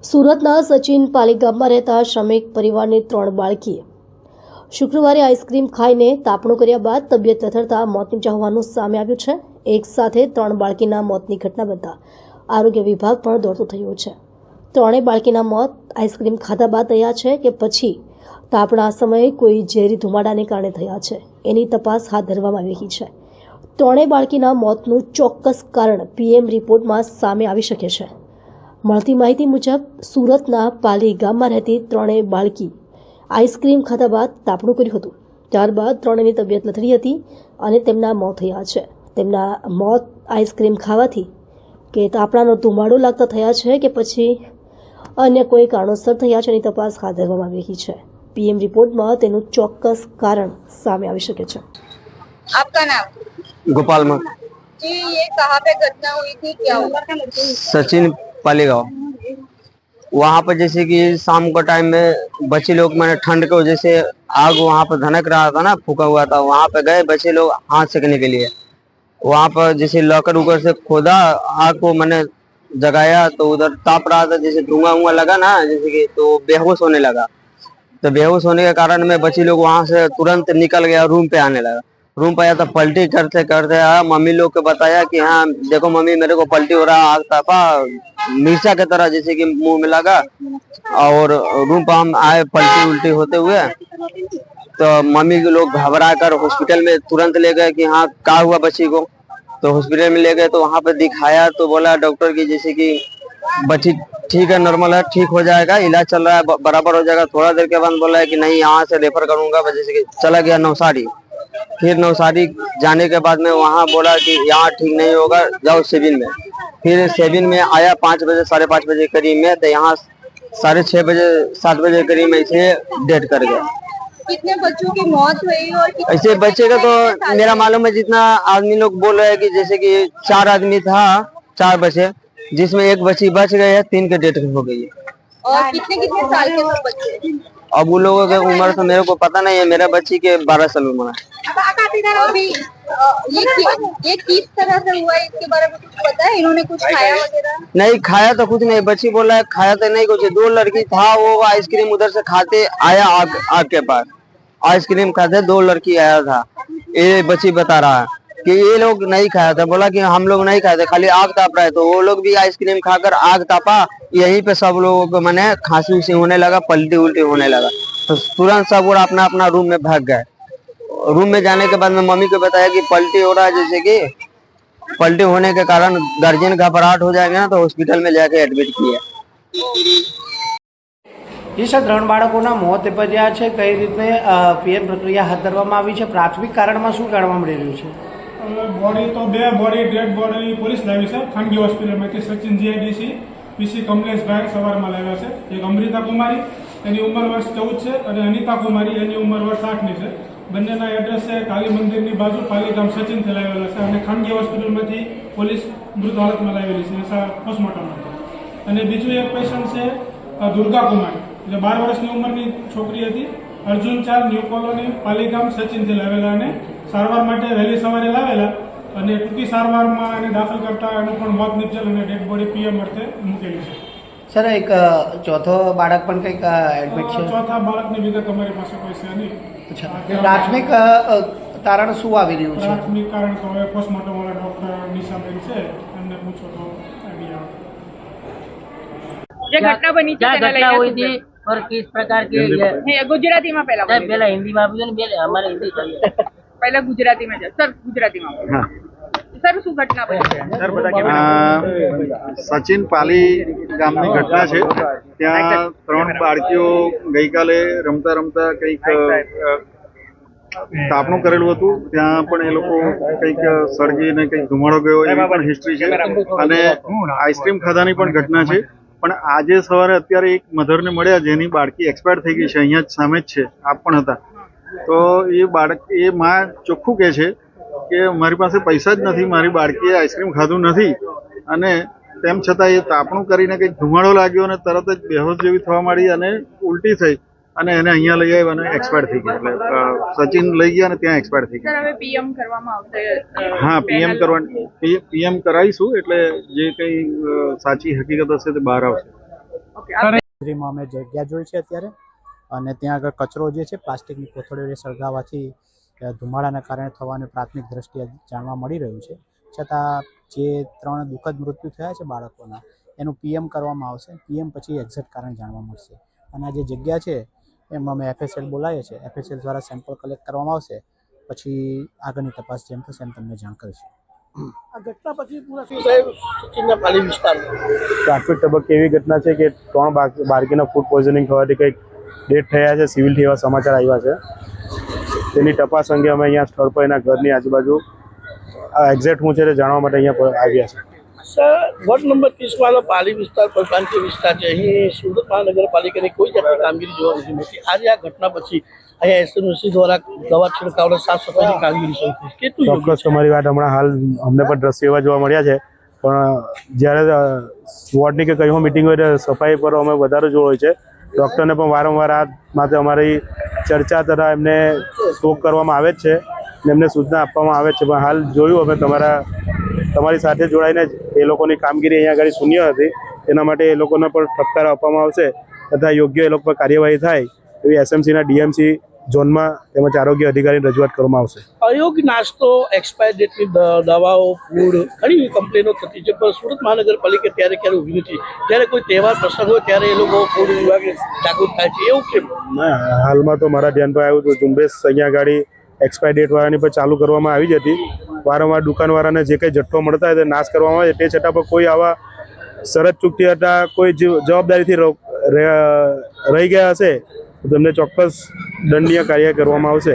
સુરતના સચિન પાલી ગામમાં રહેતા શ્રમિક પરિવારની 3 બાળકીએ શુક્રવારે આઈસ્ક્રીમ ખાઈને તાપણું કર્યા બાદ તબિયત લથડતા મોત નીપજ્યા હોવાનું સામે આવ્યું છે। એક સાથે 3 બાળકીના મોતની ઘટના બનતા આરોગ્ય વિભાગ પણ દોડતું થયું છે। ત્રણેય બાળકીના મોત આઈસ્ક્રીમ ખાધા બાદ થયા છે કે પછી તાપણા સમયે કોઈ ઝેરી ધુમાડાને કારણે થયા છે, એની તપાસ હાથ ધરવામાં આવી રહી છે। ત્રણેય બાળકીના મોતનું ચોક્કસ કારણ પીએમ રિપોર્ટમાં સામે આવી શકે છે। મળતી માહિતી મુજબ સુરતના પાલી ગામમાં રહેતી ત્રણેય બાળકી આઈસ્ક્રીમ ખાધા બાદ તાપણું કર્યું હતું। ત્યારબાદ ત્રણેયની તબિયત લથડી હતી અને તેમના મોત થયા છે। તેમના મોત આઈસ્ક્રીમ ખાવાથી કે તાપણાનો ધુમાડો લાગતા થયા છે કે પછી અન્ય કોઈ કારણોસર થયા છે, એની તપાસ હાથ ધરવામાં આવી રહી છે। પીએમ रिपोर्ट तेનું ચોક્કસ कारण सामने आ सके છે। आपका नाम? गोपाल मक जी, ये कहाँ पे घटना हुई थी, क्या हुआ? सचिन पालीगांव। वहाँ पर जैसे कि शाम का टाइम में बच्चे लोग मैंने ठंड की वजह से आग वहाँ पर धनक रहा था ना, फूका हुआ था, वहाँ पे गए बच्चे लोग हाथ सेकने के लिए। वहाँ पर जैसे लॉकर उकर से खोदा, आग को मैंने जगाया तो उधर ताप रहा था, जैसे धुआं हुआ लगा ना, जैसे कि तो बेहोश होने लगा। तो बेहोश होने के कारण में बच्चे लोग वहाँ से तुरंत निकल गया, रूम पे आने लगा। रूम पे आया तो पलटी करते करते आया, मम्मी लोग को बताया कि हाँ देखो मम्मी मेरे को पलटी हो रहा, आग तापा मिर्चा की तरह जैसे कि मुंह में लगा। और रूम पे हम आए पलटी उल्टी होते हुए, तो मम्मी के लोग घबरा कर हॉस्पिटल में तुरंत ले गए कि हाँ क्या हुआ बच्ची को। तो हॉस्पिटल में ले गए तो वहाँ पे दिखाया तो बोला डॉक्टर की जैसे कि बच्ची ठीक है, नॉर्मल है, ठीक हो जाएगा, इलाज चल रहा है, बराबर हो जाएगा। थोड़ा देर के बाद बोला है कि नहीं यहाँ से रेफर करूंगा, जैसे कि चला गया नवसारी। फिर नवसारी जाने के बाद में वहाँ बोला कि यहाँ ठीक नहीं होगा, जाओ सेविन में। फिर सेविन में आया 5 बजे 5:30 बजे करीब में, तो यहाँ 6:30 बजे 7 बजे करीब में इसे डेड कर गया। कितने बच्चों की मौत हुई और ऐसे बच्चे का तो मेरा मालूम है, जितना आदमी लोग बोल रहे हैं कि जैसे कि 4 आदमी था, 4 बचे, जिसमें एक बच्ची बच गई है, 3 के डेथ हो गई है। और कितने कितने साल के सब बच्चे? अब उन लोगों की उम्र तो मेरे को पता नहीं है, मेरा बच्ची के 12 साल उम्र है। अभी ये किस तरह से हुआ है, इसके बारे में कुछ पता है? इन्होंने कुछ खाया वगैरह? नहीं खाया तो कुछ नहीं, बच्ची बोला है खाया तो नहीं कुछ। 2 लड़की था, वो आइसक्रीम उधर से खाते आया आग के पास, आइसक्रीम खाते 2 लड़की आया था। ये बच्ची बता रहा है कि ये लोग नहीं खाया था, बोला कि हम लोग नहीं खाए थे, खाली आग ताप रहे। तो वो लोग भी आइसक्रीम खाकर आग तापा, यहीं पे सब लोगों को मैंने खांसी उसी होने लगा, पलटी उल्टी होने लगा। तो तुरंत सब वो अपना अपना रूम में भाग गए। रूम में जाने के बाद में मम्मी को बताया कि पलटी हो रहा है, जैसे कि पलटी होने के कारण गार्जियन घबराहट हो जाएगा ना, तो हॉस्पिटल में जाके एडमिट किया। जी सर, 3 બાળકોના મોત નિપજ્યા છે, કઈ રીતે પીએમ પ્રક્રિયા હાથ ધરવામાં આવી છે? પ્રાથમિક કારણમાં શું જાણવા મળી રહ્યું છે? બોડી તો 2 બોડી ડેડ બોડી પોલીસ લાવી છે ખાનગી હોસ્પિટલમાંથી। સચિન જીઆઈડીસી પીસી કમલેશભાઈ સવારમાં લાવ્યા છે। એક અમૃતા કુમારી, એની ઉંમર વર્ષ 14 છે, અને અનિતા કુમારી, એની ઉંમર વર્ષ 8ની છે। બંનેના એડ્રેસ છે કાલી મંદિરની બાજુ પાલીગામ સચિનથી લાવેલા છે, અને ખાનગી હોસ્પિટલમાંથી પોલીસ મૃત હાલતમાં લાવેલી છે પોસ્ટમોર્ટમ માટે। અને બીજું એક પેશન્ટ છે દુર્ગા કુમારી, જે 12 વર્ષની ઉંમરની છોકરી હતી, અર્જુન 4 ન્યૂ કોલોની પાલીગામ સચિનથી લાવેલા, અને સારવાર માટે વહેલી સવારે લાવેલા, અને ટૂંકી સારવારમાં એને દાખલ કરતા એનું પણ મોત નિપજેલ, અને ડેડ બોડી પીએમ અર્થે મૂકેલી છે। સર, એક ચોથો બાળક પણ કંઈક એડમિટ છે? ચોથા બાળકની વિગત અમારી પાસે કોઈ છે નહીં। અચ્છા, પ્રાથમિક તારણ શું આવી રહ્યું છે? પ્રાથમિક કારણ તો હવે પોસ્ટમોર્ટમ વાળા ડોક્ટર નિશાબેન છે, એમને પૂછો તો આઈડિયા जो घटना बनी थी, घटना हुई थी और किस प्रकार की गुजराती में पहला पहला हिंदी में बोले हमारे हिंदी चाहिए। पहला गुजराती में सर, गुजराती में सर શું ઘટના બની? સચિન પાલી ગામની ઘટના છે। ત્યાં 3 બાળકીઓ ગઈકાલે રમતા રમતા કંઈક તાપણું કરેલું હતું, ત્યાં પણ એ લોકો કંઈક સળગીને કંઈક ધુમાડો ગયો એવી પણ હિસ્ટ્રી છે। અને આઈસ્ક્રીમ ખાધાની પણ ઘટના છે। પણ આજે સવારે અત્યારે એક મધરને મળ્યા, જેની બાળકી એક્સપાયર થઈ ગઈ છે, અહીંયા જ સામે જ છે, આપ પણ હતા। તો એ માં ચોખ્ખું કહે છે કે મારી પાસે પૈસા જ નથી, મારી બાળકીએ આઈસ્ક્રીમ ખાધું નથી, અને તેમ છતાં એ તાપણું કરીને કંઈક ધુમાડો લાગ્યો અને તરત જ બેહોશ જેવી થવા માંડી અને ઉલટી થઈ, અને એને અહીંયા લઈ આવ્યા અને એક્સપાયર થઈ ગયા। એટલે સચિન લઈ ગયા અને ત્યાં એક્સપાયર થઈ ગયા। હવે પીએમ કરવામાં આવશે? હા, પીએમ કરાવીશું, એટલે જે કંઈ સાચી હકીકત હશે તે બહાર આવશે। હાજરીમાં અમે જગ્યા જોઈ છે અત્યારે, અને ત્યાં આગળ કચરો જે છે પ્લાસ્ટિકની કોથળીઓ સળગાવવાથી ધુમાડાના કારણે થવાની પ્રાથમિક દ્રષ્ટિએ જાણવા મળી રહ્યું છે. છતાં જે 3 દુઃખદ મૃત્યુ થયા છે બાળકોના, એનું પીએમ કરવામાં આવશે. પીએમ પછી એક્ઝેક્ટ કારણ જાણવા મળશે. અને આ જે જગ્યા છે એમાં અમે FSL બોલાવીએ છીએ. FSL દ્વારા સેમ્પલ કલેક્ટ કરવામાં આવશે. પછી આગળની તપાસ જેમ થશે એમ તમને જાણ કરીશું. આ ઘટના પછી પૂરા સાહેબ સચિનના પાલી વિસ્તારમાં પ્રાથમિક તબક્કે એવી ઘટના છે કે 3 બાળકીના ફૂડ પોઈઝનિંગ થવાથી કંઈક ડેથ થયા છે, સિવિલથી એવા સમાચાર આવ્યા છે. તેની તપાસ અંગે અમે અહીંયા સ્થળ પર એના ઘરની આજુબાજુ એક્ઝેક્ટ શું છે તે જાણવા માટે અહીંયા આવ્યા છે. સર, વોર્ડ નંબર 30 પાલી વિસ્તાર પરપ્રાંતીય વિસ્તાર છે. અહીં સુરત મહાનગરપાલિકાની કોઈ જાતની કામગીરી જોવા નથી મળતી. આજે આ ઘટના પછી અહીંયા SMC દ્વારા દવા છિડકાવ સાફ સફાઈની કામગીરી શરૂ થઈ. કેટલું ચોક્કસ તમારી વાત હમણાં હાલ અમને પણ દ્રશ્ય એવા જોવા મળ્યા છે, પણ જ્યારે વોર્ડની કે કંઈ મિટિંગ હોય ત્યારે સફાઈ પર અમે વધારે જોર હોય છે. ડૉક્ટરને પણ વારંવાર આ માટે અમારી ચર્ચા તથા એમને ટોક કરવામાં આવે જ છે અને એમને સૂચના આપવામાં આવે છે. પણ હાલ જોયું અમે તમારી સાથે જોડાઈને એ લોકોની કામગીરી અહીંયા આગળ શૂન્ય હતી. એના માટે એ લોકોને પણ ઠપકારો આપવામાં આવશે તથા યોગ્ય એ લોકો પર કાર્યવાહી થાય એવી SMCના DMC ઝોનમાં તેમજ આરોગ્ય અધિકારીની રજૂઆત કરવામાં આવશે. અયોગ્ય નાસ્તો, એક્સપાયર ડેટની દવાઓ, ફૂડ, ઘણી કમ્પ્લેનો થતી છે, પણ સુરત મહાનગરપાલિકા ત્યારે ક્યારે ઊભી નથી. જ્યારે કોઈ તહેવાર પ્રસંગ હોય ત્યારે એ લોકો ફૂડ વિભાગે જાગૃત થાય છે. એવું કેમ? હાલમાં તો મારા ધ્યાન પર આવ્યું હતું ઝુંબેશ અહીંયા આગળ એક્સપાયર ડેટવાળાની પણ ચાલુ કરવામાં આવી જ હતી. વારંવાર દુકાનવાળાને જે કંઈ જથ્થો મળતા હોય તે નાશ કરવામાં આવે છે. તે છતાં પણ કોઈ આવા શરત ચૂકતી હતા કોઈ જવાબદારીથી રહી ગયા હશે તો તેમને ચોક્કસ દંડનીય કાર્ય કરવામાં આવશે.